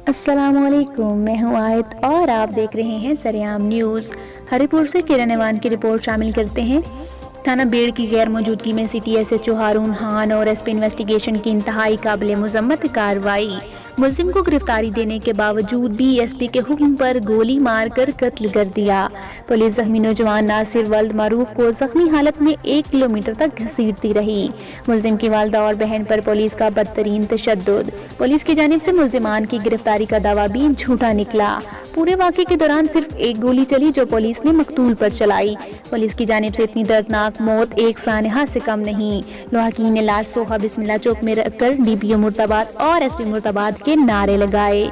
السلام علیکم، میں ہوں آیت اور آپ دیکھ رہے ہیں سریام نیوز۔ ہری پور سے کرن ایوان کی رپورٹ شامل کرتے ہیں۔ تھانہ بیڑ کی غیر موجودگی میں city S H O Haroon Khan اور ایس پی انویسٹیگیشن کی انتہائی قابل مذمت کارروائی۔ ملزم کو گرفتاری دینے کے باوجود بھی ایس پی کے حکم پر گولی مار کر قتل کر دیا۔ پولیس زخمی نوجوان ناصر ولد معروف کو زخمی حالت میں 1 کلومیٹر تک گھسیٹتی رہی۔ ملزم کی والدہ اور بہن پر پولیس کا بدترین تشدد۔ پولیس کی جانب سے ملزمان کی گرفتاری کا دعویٰ بھی جھوٹا نکلا۔ پورے واقعے کے دوران صرف 1 گولی چلی جو پولیس نے مقتول پر چلائی۔ پولیس کی جانب سے اتنی دردناک موت ایک سانحہ سے کم نہیں۔ لوحاقین نے لاش سوہا بسم اللہ چوک میں رکھ کر ڈی پی او مرتباد اور ایس پی مرتباد کے نعرے لگائے۔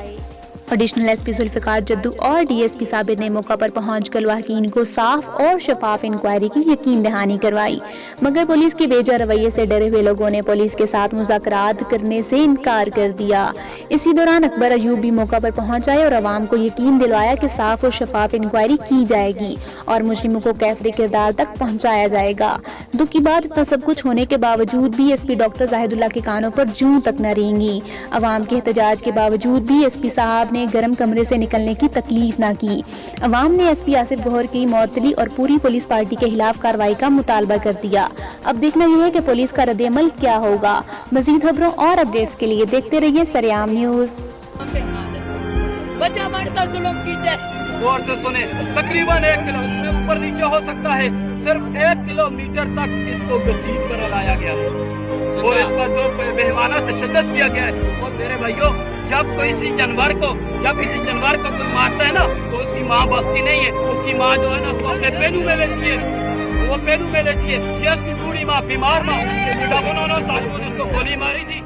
ایڈیشنل ایس پی ذوالفقار جدو اور ڈی ایس پی صابر نے موقع پر پہنچ کر لوحاقین کو صاف اور شفاف انکوائری کی یقین دہانی کروائی، مگر پولیس کے بے جا رویے سے ڈرے ہوئے لوگوں نے پولیس کے ساتھ مذاکرات کرنے سے انکار کر دیا۔ اسی دوران اکبر ایوب بھی موقع پر پہنچ آئے اور عوام کو یقین دلوایا کہ صاف اور شفاف انکوائری کی جائے گی اور مجرموں کو کیفر کردار تک پہنچایا جائے گا۔ دکھ کی بات اتنا سب کچھ ہونے کے باوجود بھی ایس پی ڈاکٹر زاہد اللہ کے کانوں پر جوں تک نہ رینگی۔ عوام کے احتجاج کے باوجود بھی ایس پی صاحب نے گرم کمرے سے نکلنے کی تکلیف نہ کی۔ عوام نے ایس پی آصف گوہر کی معطلی اور پوری پولیس پارٹی کے خلاف کارروائی کا مطالبہ کر دیا۔ اب دیکھنا یہ ہے کہ پولیس کا رد عمل کیا ہوگا۔ مزید خبروں اور اپڈیٹس کے لیے دیکھتے رہیے سریام نیوز۔ بچہ بڑھتا ظلم کیجئے، غور سے سنیں، تقریباً 1 کلو، اس میں اوپر نیچے ہو سکتا ہے، صرف 1 کلومیٹر تک اس کو گھسیٹ کر لایا گیا ہے اور اس پر جو بہیمانہ تشدد کیا گیا ہے۔ اور میرے بھائیوں، جب کسی جانور کو کوئی مارتا ہے نا تو اس کی ماں بختی نہیں ہے، اس کی ماں جو ہے نا اس کو اپنے پہلو میں لیتی ہے، وہ پہلو میں لیتی ہے۔ یہ اس کی بوڑھی ماں، بیمار ماں، جب انہوں نے ساتھیوں نے اس کو گولی ماری تھی،